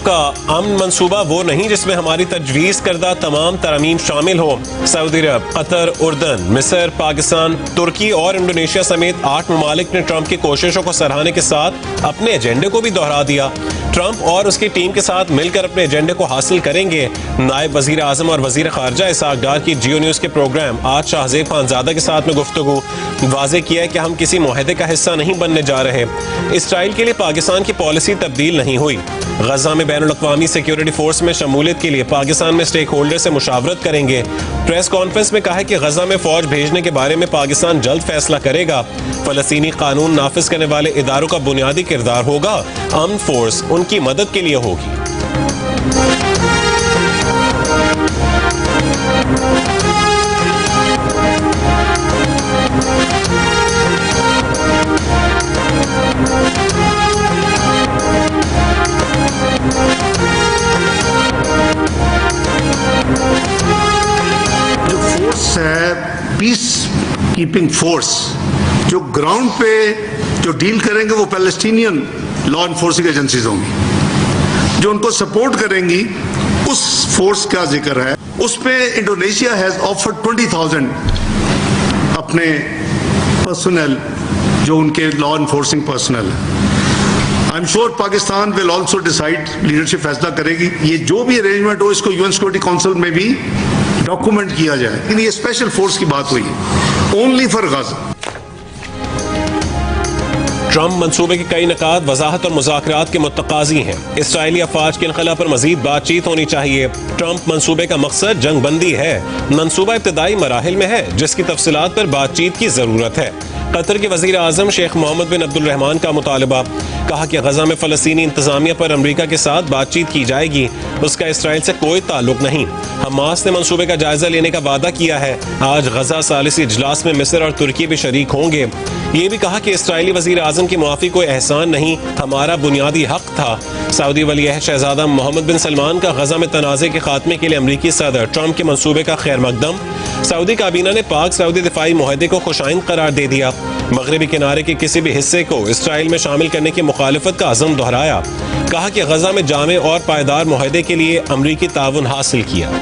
का अमन मंसूबा वो नहीं जिसमें हमारी तजवीज़ करदा तमाम तरमीम शामिल हो। सऊदी अरब, कतर, उर्दन, मिस्र, पाकिस्तान, तुर्की और इंडोनेशिया समेत 8 ममालिक ने ट्रंप की कोशिशों को सराहने के साथ अपने एजेंडे को भी दोहरा दिया। ट्रंप और उसकी टीम के साथ मिलकर अपने एजेंडे को हासिल करेंगे। नायब वजीर आजम और वजीर खारजा इसहाक डार की जियो न्यूज के प्रोग्राम आज शाहजेब खानजादा के साथ में गुफ्तगू वाज़ेह किया है कि हम किसी मुआहदे का हिस्सा नहीं बनने जा रहे। इसराइल के लिए पाकिस्तान की पॉलिसी तब्दील नहीं हुई। गजा में बैनुल-अक़वामी सिक्योरिटी फोर्स में शमूलियत के लिए पाकिस्तान में स्टेक होल्डर से मुशावरत करेंगे। प्रेस कॉन्फ्रेंस में कहा कि गजा में फौज भेजने के बारे में पाकिस्तान जल्द फैसला करेगा। फलस्तीनी कानून नाफिज करने वाले इदारों का बुनियादी किरदार होगा, आर्म्ड फोर्स उनकी मदद के लिए होगी। जो फोर्स है पीस कीपिंग फोर्स, जो ग्राउंड पे जो डील करेंगे वो पैलेस्टीनियन लॉ एनफोर्सिंग एजेंसीज होंगी, जो उनको सपोर्ट करेंगी। उस फोर्स का जिक्र है। उस पे इंडोनेशिया हैज ऑफर्ड 20,000 अपने पर्सनल, जो उनके लॉ एनफोर्सिंग पर्सनल है। I am sure Pakistan will also decide, leadership फैसला करेगी। ये जो भी अरेंजमेंट हो इसको यूएन सिक्योरिटी काउंसिल में भी डॉक्यूमेंट किया जाए। लेकिन ये स्पेशल फोर्स की बात हुई ओनली फॉर गजा। ट्रंप मंसूबे के कई नकात वजाहत और मुज़ाकरात के मुतकाज़ी हैं। इसराइली अफवाज के इनखला पर मजीद बातचीत होनी चाहिए। ट्रंप मंसूबे का मकसद जंग बंदी है। मंसूबा इब्तदाई मराहिल में है जिसकी तफसीलात पर बातचीत की जरूरत है। कतर के वजीर आजम शेख मोहम्मद बिन अब्दुल रहमान का मुतालबा, कहा कि गजा में फलस्तीनी इंतजामिया पर अमरीका के साथ बातचीत की जाएगी, उसका इसराइल से कोई ताल्लुक नहीं। हमास ने मंसूबे का जायजा लेने का वादा किया है। आज गजा सालिसी इजलास में मिस्र और तुर्की भी शरीक होंगे। ये भी कहा कि इसराइली वजीर आजम की मुआफी कोई एहसान नहीं, हमारा बुनियादी हक था। सऊदी वली-अहद शहजादा मोहम्मद बिन सलमान का गजा में तनाज़े के खात्मे के लिए अमरीकी सदर ट्रंप के मंसूबे का खैर मकदम। सऊदी काबीना ने पाक सऊदी दिफाई मुआहदे को खुशाइंद करार दे दिया। मगरबी किनारे के किसी भी हिस्से को इसराइल में शामिल करने की मुखालफत का अज़म दोहराया। कहा कि गजा में जामे और पायदार मुआहदे के लिए अमरीकी ताउन हासिल किया।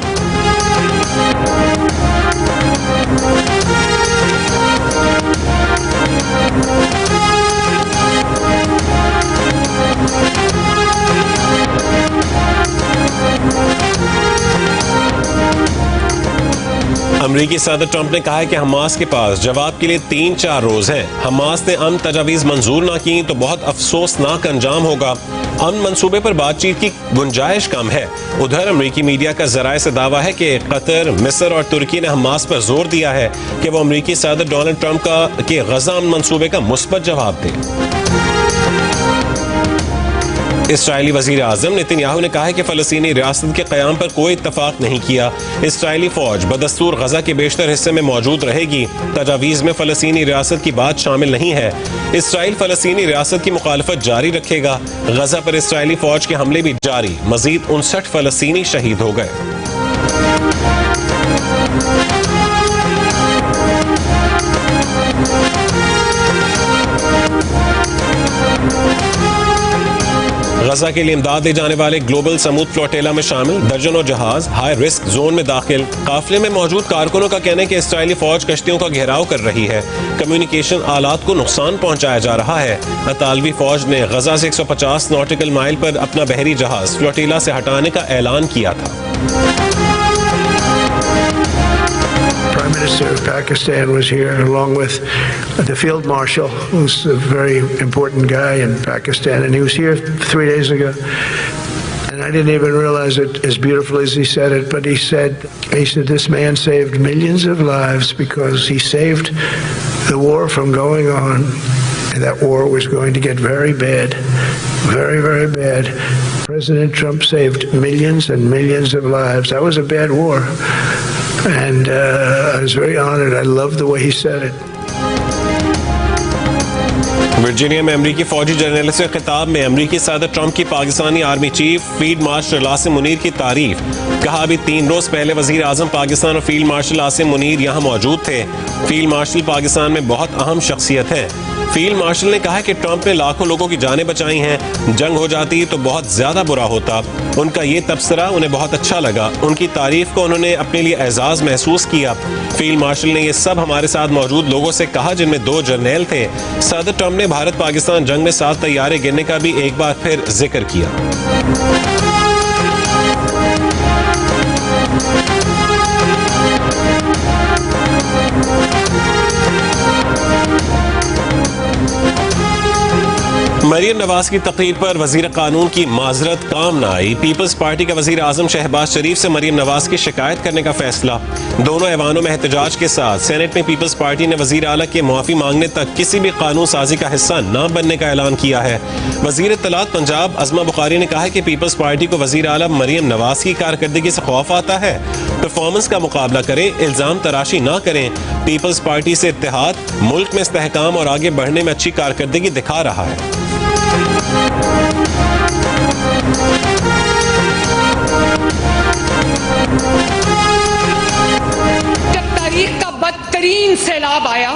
अमरीकी सदर ट्रंप ने कहा है कि हमास के पास जवाब के लिए 3-4 रोज हैं। हमास ने अमन तजावीज़ मंजूर ना की तो बहुत अफसोसनाक अंजाम होगा। अमन मंसूबे पर बातचीत की गुंजाइश कम है। उधर अमरीकी मीडिया का जराए से दावा है कि कतर, मिस्र और तुर्की ने हमास पर जोर दिया है कि वो अमरीकी सदर डोनाल्ड ट्रंप के गजा अमन मंसूबे का मुस्बत जवाब दे। इसराइली वजीर आजम नेतन्याहू ने कहा है कि फलस्तीनी रियासत के क़याम पर कोई इत्तफाक नहीं किया। इसराइली फौज बदस्तूर गजा के बेशतर हिस्से में मौजूद रहेगी। तजावीज़ में फलस्तीनी रियासत की बात शामिल नहीं है। इसराइल फलस्तीनी रियासत की मुखालफत जारी रखेगा। गजा पर इसराइली फौज के हमले भी जारी। मजीद 59 फलस्तीनी शहीद हो गए। गजा के लिए इमदाद ले जाने वाले ग्लोबल समूद फ्लोटेला में शामिल दर्जनों जहाज हाई रिस्क जोन में दाखिल। काफिले में मौजूद कारकुनों का कहना है कि इसराइली फौज कश्तियों का घेराव कर रही है। कम्युनिकेशन आलात को नुकसान पहुंचाया जा रहा है। अतालवी फौज ने गजा से 150 नॉटिकल माइल पर अपना बहरी जहाज फ्लोटेला से हटाने का ऐलान किया था। Prime Minister of Pakistan was here along with the Field Marshal, who's a very important guy in Pakistan, and he was here 3 days ago. And I didn't even realize it as beautifully as he said it, but he said this man saved millions of lives because he saved the war from going on. And that war was going to get very bad, very, very bad. President Trump saved millions and millions of lives. That was a bad war. And I was very honored. I loved the way he said it. Virginia में अमरीकी फौजी journal से खिताब में अमरीकी सदर Trump की Pakistani army chief field marshal Asim Munir की तारीफ। कहा अभी 3 रोज पहले वजीर आजम पाकिस्तान और फील्ड मार्शल आसिम मुनीर यहाँ मौजूद थे। फील्ड मार्शल पाकिस्तान में बहुत अहम शख्सियत है। फील्ड मार्शल ने कहा कि ट्रंप ने लाखों लोगों की जानें बचाई हैं, जंग हो जाती तो बहुत ज्यादा बुरा होता। उनका ये तबसरा उन्हें बहुत अच्छा लगा, उनकी तारीफ को उन्होंने अपने लिए एजाज महसूस किया। फील्ड मार्शल ने ये सब हमारे साथ मौजूद लोगों से कहा जिनमें 2 जर्नैल थे। सदर ट्रंप ने भारत पाकिस्तान जंग में 7 तैयारे गिरने का भी एक बार फिर जिक्र किया। मरियम नवाज की तकरीर पर वजीर कानून की माजरत काम न आई। पीपल्स पार्टी के वजीर आजम शहबाज शरीफ से मरियम नवाज की शिकायत करने का फैसला। दोनों ऐवानों में एहतजाज के साथ सेनेट में पीपल्स पार्टी ने वजीर आला के मुआफी मांगने तक किसी भी कानून साजी का हिस्सा न बनने का ऐलान किया है। वजीर इत्तलात पंजाब अज़मा बुखारी ने कहा है कि पीपल्स पार्टी को वजीर आला मरियम नवाज की कारकर्दगी से खौफ आता है। परफॉर्मेंस का मुकाबला करें, इल्जाम तराशी ना करें। पीपल्स पार्टी से इत्तेहाद मुल्क में इस्तेहकाम और आगे बढ़ने में अच्छी कारकर्दगी दिखा रहा है। जब तारीख का बदतरीन सैलाब आया,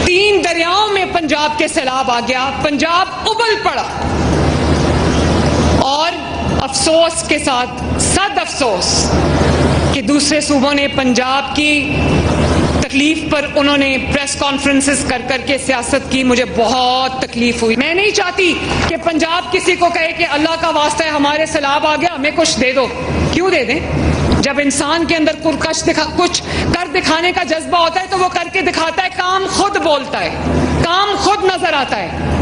3 दरियाओं में पंजाब के सैलाब आ गया, पंजाब उबल पड़ा और अफसोस के साथ सद अफसोस कि दूसरे सूबों ने पंजाब की तकलीफ पर उन्होंने प्रेस कॉन्फ्रेंसेस कर करके सियासत की। मुझे बहुत तकलीफ हुई। मैं नहीं चाहती कि पंजाब किसी को कहे कि अल्लाह का वास्ता है हमारे सैलाब आ गया, हमें कुछ दे दो। क्यों दे दें? जब इंसान के अंदर कुछ कर दिखाने का जज्बा होता है तो वो करके दिखाता है। काम खुद बोलता है, काम खुद नजर आता है।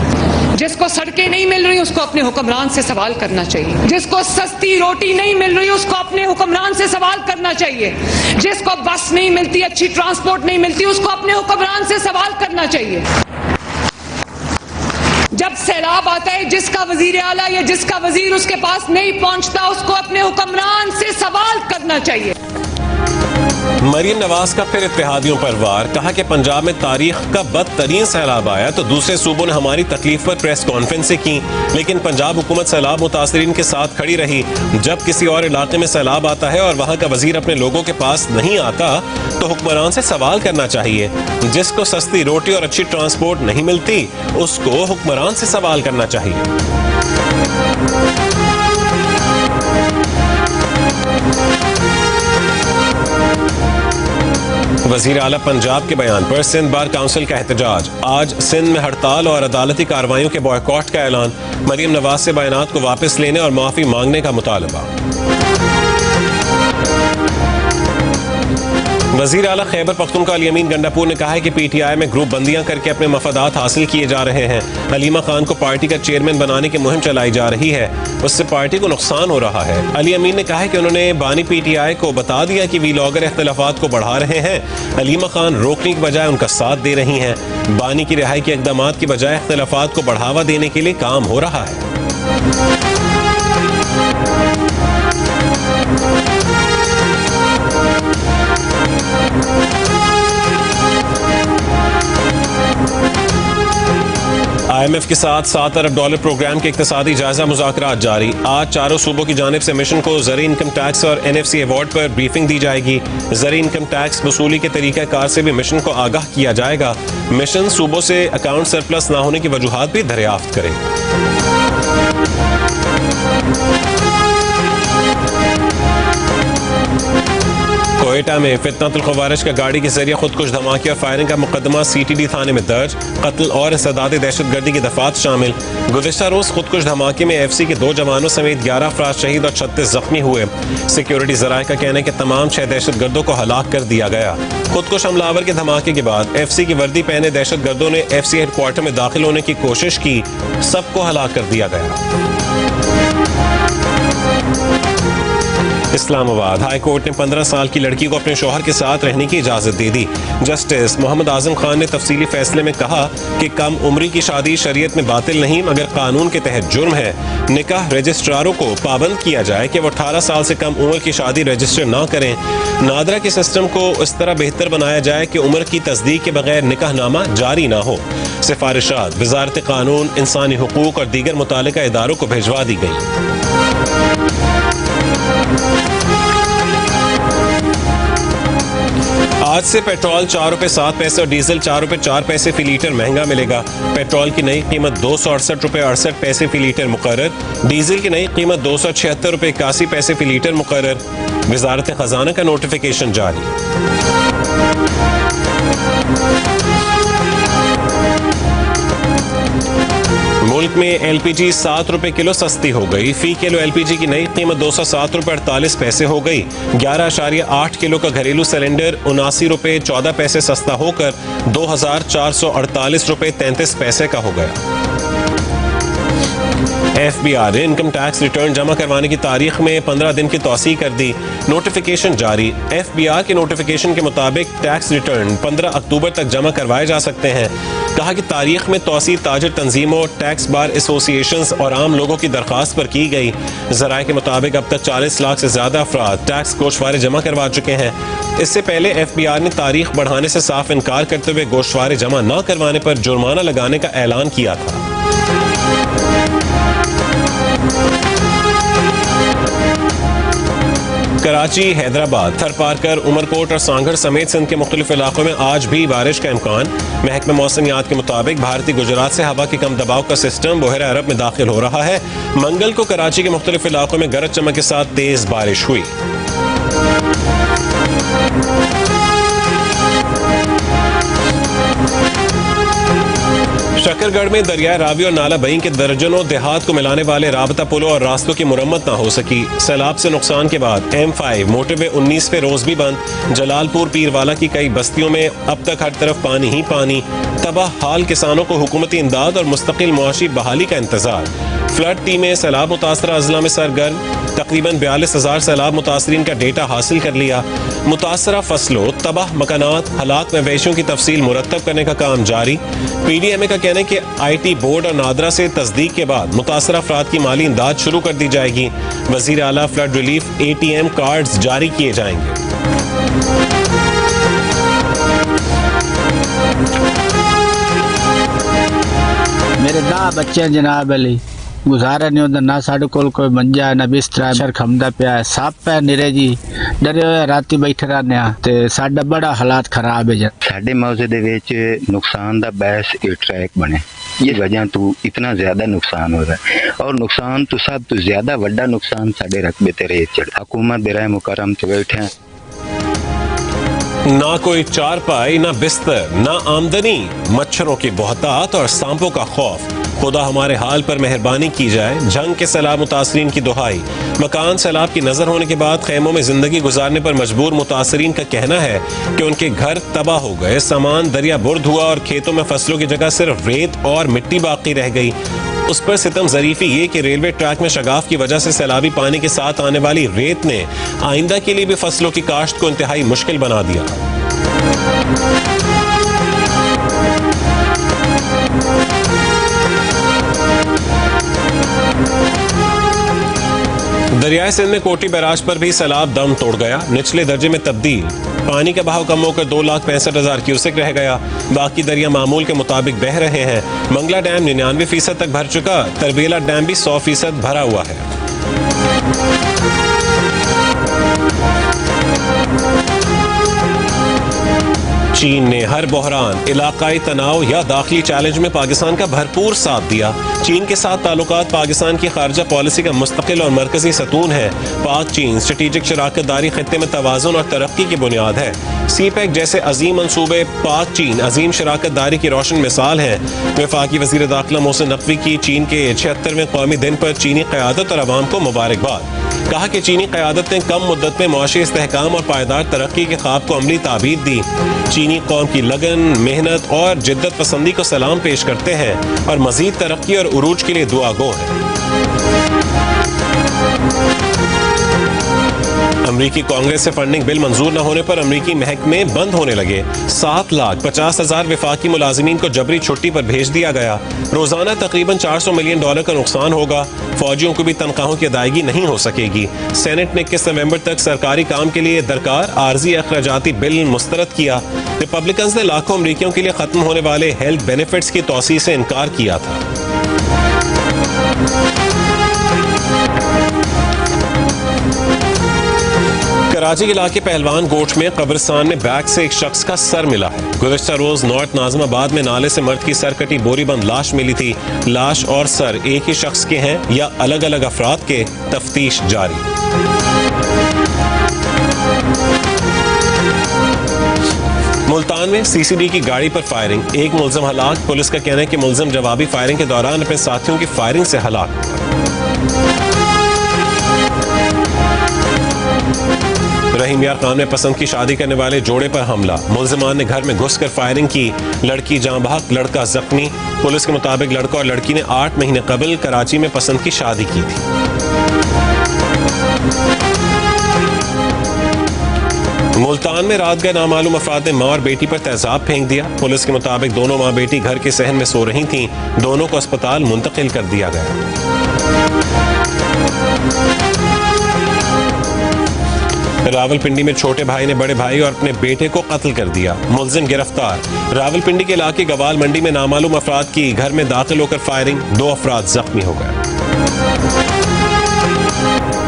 जिसको सड़कें नहीं मिल रही उसको अपने हुक्मरान से सवाल करना चाहिए। जिसको सस्ती रोटी नहीं मिल रही उसको अपने हुक्मरान से सवाल करना चाहिए। जिसको बस नहीं मिलती, अच्छी ट्रांसपोर्ट नहीं मिलती, उसको अपने हुक्मरान से सवाल करना चाहिए। जब सैलाब आता है, जिसका वजीर आला या जिसका वजीर उसके पास नहीं पहुंचता उसको अपने हुक्मरान से सवाल करना चाहिए। मरियम नवाज का फिर इत्तेहादियों पर वार। कहा कि पंजाब में तारीख का बदतरीन सैलाब आया तो दूसरे सूबों ने हमारी तकलीफ पर प्रेस कॉन्फ्रेंसें की, लेकिन पंजाब हुकूमत सैलाब मुतासरीन के साथ खड़ी रही। जब किसी और इलाके में सैलाब आता है और वहां का वजीर अपने लोगों के पास नहीं आता तो हुक्मरान से सवाल करना चाहिए। जिसको सस्ती रोटी और अच्छी ट्रांसपोर्ट नहीं मिलती उसको हुक्मरान से सवाल करना चाहिए। वजीर आला पंजाब के बयान पर सिंध बार काउंसिल का एहतजाज। आज सिंध में हड़ताल और अदालती कार्रवाइयों के बॉयकॉट का ऐलान। मरियम नवाज से बयानात को वापस लेने और माफी मांगने का मुतालबा। वजीर आला खैबर पख्तूनख्वा अली अमीन गंडापुर ने कहा है कि पीटीआई में ग्रुप बंदियां करके अपने मफादात हासिल किए जा रहे हैं। हलीमा खान को पार्टी का चेयरमैन बनाने की मुहिम चलाई जा रही है, उससे पार्टी को नुकसान हो रहा है। अली अमीन ने कहा है कि उन्होंने बानी पीटीआई को बता दिया कि वीलॉगर इख्तिलाफात को बढ़ा रहे हैं। हलीमा खान रोकने की बजाय उनका साथ दे रही हैं। बानी की रिहाई के इक़दामात की बजाय इख्तिलाफात को बढ़ावा देने के लिए काम हो रहा है। IMF के साथ $7 अरब प्रोग्राम के इक्तिसादी जायजा मुज़ाकरात जारी। आज चारों सूबों की जानिब से मिशन को ज़री इनकम टैक्स और NFC अवार्ड पर ब्रीफिंग दी जाएगी। ज़री इनकम टैक्स वसूली के तरीक़ाकार से भी मिशन को आगाह किया जाएगा। मिशन सूबों से अकाउंट सरप्लस ना होने की वजूहात भी दरियाफ्त करेगा। कोयटा में फितनतुल ख़वारिज का गाड़ी के जरिए खुदकुश धमाके और फायरिंग का मुकदमा CTD थाने में दर्ज। कत्ल और इस्तेदाद दहशतगर्दी की दफात शामिल। गुज़िश्ता रोज खुदकुश धमाके में FC के 2 जवानों समेत 11 अफराद शहीद और 36 जख्मी हुए। सिक्योरिटी ज़राए का कहना है कि तमाम 6 दहशतगर्दों को हलाक कर दिया गया। खुदकुश हमलावर के धमाके के बाद FC की वर्दी पहने दहशतगर्दों ने FC हेडक्वार्टर में दाखिल होने की कोशिश की, सबको हलाक कर दिया गया। इस्लामाबाद हाई कोर्ट ने 15 साल की लड़की को अपने शौहर के साथ रहने की इजाजत दे दी। जस्टिस मोहम्मद आजम खान ने तफसीली फैसले में कहा कि कम उम्री की शादी शरीयत में बातिल नहीं मगर कानून के तहत जुर्म है। निकाह रजिस्ट्रारों को पाबंद किया जाए कि वो 18 साल से कम उम्र की शादी रजिस्टर ना करें। नादरा के सिस्टम को इस तरह बेहतर बनाया जाए कि उम्र की तस्दीक के बगैर निकाहनामा जारी ना हो। सिफारिशात वजारत कानून, इंसानी हुकूक और दीगर मुतालिका इदारों को भिजवा दी गई। आज से पेट्रोल 4 रुपए 7 पैसे और डीजल 4 रुपए 4 पैसे फी लीटर महंगा मिलेगा। पेट्रोल की नई कीमत 268 रुपए 68 पैसे फी लीटर मुकर्रर, डीजल की नई कीमत 276 रुपए 81 पैसे फी लीटर मुकर्रर। वजारत खजाना का नोटिफिकेशन जारी। मुल्क में एलपीजी 7 रुपए किलो सस्ती हो गई। फी किलो एलपीजी की नई कीमत 207 रुपए 48 पैसे हो गई। 11.8 किलो का घरेलू सिलेंडर 79 रुपए 14 पैसे सस्ता होकर 2448 रुपए 33 पैसे का हो गया। FBI ने इनकम टैक्स रिटर्न जमा करवाने की तारीख में 15 दिन की तौसी कर दी। नोटिफिकेशन जारी। FBI के नोटिफिकेशन के मुताबिक टैक्स रिटर्न 15 अक्टूबर तक जमा करवाए जा सकते हैं। कहा कि तारीख में तौसी ताजर तंजीमों, टैक्स बार एसोसिएशंस और आम लोगों की दरखास्त पर की गई। जराये के मुताबिक अब तक 40 लाख से ज्यादा अफराद टैक्स गोशवारे जमा करवा चुके हैं। इससे पहले FBI ने तारीख बढ़ाने से साफ इनकार करते हुए गोशवारे जमा न करवाने पर जुर्माना लगाने का ऐलान किया था। कराची, हैदराबाद, थरपारकर, उमरकोट और सांगड़ समेत सिंध के मुख्तलिफ इलाकों में आज भी बारिश का इम्कान। महकमे मौसमियात के मुताबिक भारतीय गुजरात से हवा के कम दबाव का सिस्टम बहरा अरब में दाखिल हो रहा है। मंगल को कराची के मुख्तलिफ इलाकों में गरज चमक के साथ तेज बारिश हुई। शकरगढ़ में दरियाए रावी और नाला बई के दर्जनों देहात को मिलाने वाले राबता पुलों और रास्तों की मुरम्मत न हो सकी। सैलाब से नुकसान के बाद M5 मोटरवे 19 पे रोज भी बंद। जलालपुर पीरवाला की कई बस्तियों में अब तक हर तरफ पानी ही पानी। तबाह हाल किसानों को हुकूमती इमदाद और मुस्तकिल मुआशी बहाली का इंतजार। फ्लड टीमें सैलाब मुतासरा अजला में सरगर्म। तकरीबन 42,000 सैलाब मुतासरीन का डेटा हासिल कर लिया। मुतासरा फसलों, तबाह मकानात, हलाक मवेशियों की तफसील मुरतब करने का काम जारी। PDMA का कहना है कि IT बोर्ड और नादरा से तस्दीक के बाद मुतासरा अफराद की माली इमदाद शुरू कर दी जाएगी। वजीर आला फ्लड रिलीफ ATM कार्ड्स जारी किए जाएंगे। मेरे 10 बच्चे जनाब अली, गुजारा नहीं होता ना साढ़े कोल कोई मंजा ना बिस्तरा, शर खमदा पिया सप है निरे जी, डरे हुए राती बैठे रहने ते साडा बड़ा हालात खराब है। साडे मौजे दे विच नुकसान दा बैस ये ट्रैक बने, ये वजह तो इतना ज्यादा नुकसान हो रहा है। और नुकसान तो सब तो ज्यादा बड़ा नुकसान साडे रकबे ते रेत चढ़। हुकूमत दे राय मुकरम ते बैठे हैं, ना कोई चारपाई, ना बिस्तर, ना आमदनी, मच्छरों की बहुतात और सांपों का खौफ। खुदा हमारे हाल पर मेहरबानी की जाए। जंग के सैलाब मुतासरीन की दुहाई। मकान सैलाब की नजर होने के बाद खैमों में जिंदगी गुजारने पर मजबूर मुतासरीन का कहना है कि उनके घर तबाह हो गए, सामान दरिया बुर्द हुआ और खेतों में फसलों की जगह सिर्फ रेत और मिट्टी बाकी रह गई। उस पर सितम ज़रीफ़ी ये कि रेलवे ट्रैक में शगाफ की वजह से सैलाबी पानी के साथ आने वाली रेत ने आइंदा के लिए भी फसलों की काश्त को इंतहाई मुश्किल बना दिया। दरियाए सिंध में कोटी बैराज पर भी सैलाब दम तोड़ गया। निचले दर्जे में तब्दील। पानी का बहाव कम होकर 2,65,000 क्यूसेक रह गया। बाकी दरिया मामूल के मुताबिक बह रहे हैं। मंगला डैम 99% तक भर चुका। तरबेला डैम भी 100% भरा हुआ है। चीन ने हर बहरान, इलाकाई तनाव या दाखिली चैलेंज में पाकिस्तान का भरपूर साथ दिया। चीन के साथ ताल्लुकात पाकिस्तान की खारजा पॉलिसी का मुस्तकिल और मरकजी सतून है। पाक चीन स्ट्रेटेजिक शराकतदारी खत्ते में तवाज़ुन और तरक्की की बुनियाद है। CPEC जैसे अजीम मंसूबे पाक चीन अजीम शराकतदारी की रोशन मिसाल है। वफाकी वज़ीर दाखिला मोहसिन नकवी की चीन के 76वें कौमी दिन पर चीनी क़यादत और अवाम को मुबारकबाद। कहा कि चीनी क़यादत ने कम मुद्दत में मुआशी इस्तेहकाम और पायदार तरक्की के ख्वाब को अमली ताबीर दी। चीनी कौम की लगन, मेहनत और जिद्दत पसंदी को सलाम पेश करते हैं और मजीद तरक्की और उरूज के लिए दुआ गो है। अमरीकी कांग्रेस से फंडिंग बिल मंजूर न होने पर अमरीकी महकमे बंद होने लगे। 7,50,000 वफाकी मुलाजिमीन को जबरी छुट्टी पर भेज दिया गया। रोजाना तकरीबन $400 मिलियन का नुकसान होगा। फौजियों को भी तनख्वाहों की अदायगी नहीं हो सकेगी। सेनेट ने 21 नवंबर तक सरकारी काम के लिए दरकार आर्जी अखराजाती बिल मुस्तरद किया। रिपब्लिकन्स ने लाखों अमरीकियों के लिए खत्म होने वाले हेल्थ बेनिफिट्स की तौसीह से इनकार किया था। कराची के इलाके पहलवान कोट में कब्रिस्तान में बैग से एक शख्स का सर मिला है। गुज़िश्ता रोज नॉर्थ नाज़िमाबाद में नाले से मर्द की सर कटी बोरीबंद लाश मिली थी। लाश और सर एक ही शख्स के हैं या अलग अलग अफराद के, तफ्तीश जारी। मुल्तान में सीसीडी की गाड़ी पर फायरिंग, एक मुलजम हलाक। पुलिस का कहना है कि मुलजम जवाबी फायरिंग के दौरान अपने साथियों की फायरिंग से हलाक। रहीम यार खान में पसंद की शादी करने वाले जोड़े पर हमला, मुलजिमान ने घर में घुसकर फायरिंग की। लड़की जाँ बहक, लड़का जख्मी। पुलिस के मुताबिक लड़का और लड़की ने 8 महीने कबल कराची में पसंद की शादी की थी। मुल्तान में रात गए नामालूम अफराद ने मां और बेटी पर तेजाब फेंक दिया। पुलिस के मुताबिक दोनों मां बेटी घर के सहन में सो रही थीं। दोनों को अस्पताल मुंतकिल कर दिया गया। रावलपिंडी में छोटे भाई ने बड़े भाई और अपने बेटे को कत्ल कर दिया, मुलजिम गिरफ्तार। रावलपिंडी के इलाके गवाल मंडी में नामालूम अफराद की घर में दाखिल होकर फायरिंग, 2 अफराद जख्मी हो गए।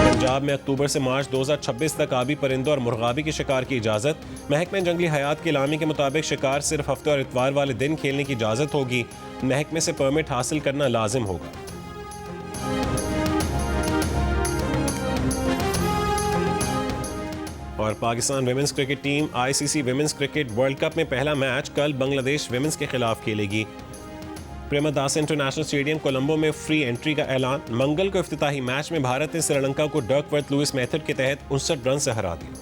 पंजाब में अक्टूबर से मार्च 2026 तक आबी परिंदों और मुर्गाबी के शिकार की इजाजत। महकमे जंगली हयात की इलामी के मुताबिक शिकार सिर्फ हफ्ते और इतवार वाले दिन खेलने की इजाजत होगी। महकमे से परमिट हासिल करना लाजिम होगा। और Pakistan women's cricket team ICC women's cricket world cup में पहला मैच कल बांग्लादेश विमेंस के खिलाफ खेलेगी। प्रेमदास इंटरनेशनल स्टेडियम कोलंबो में फ्री एंट्री का ऐलान। मंगल को इफ्तिताही मैच में भारत ने श्रीलंका को डकवर्थ लुइस मेथड के तहत 59 रन से हरा दिया।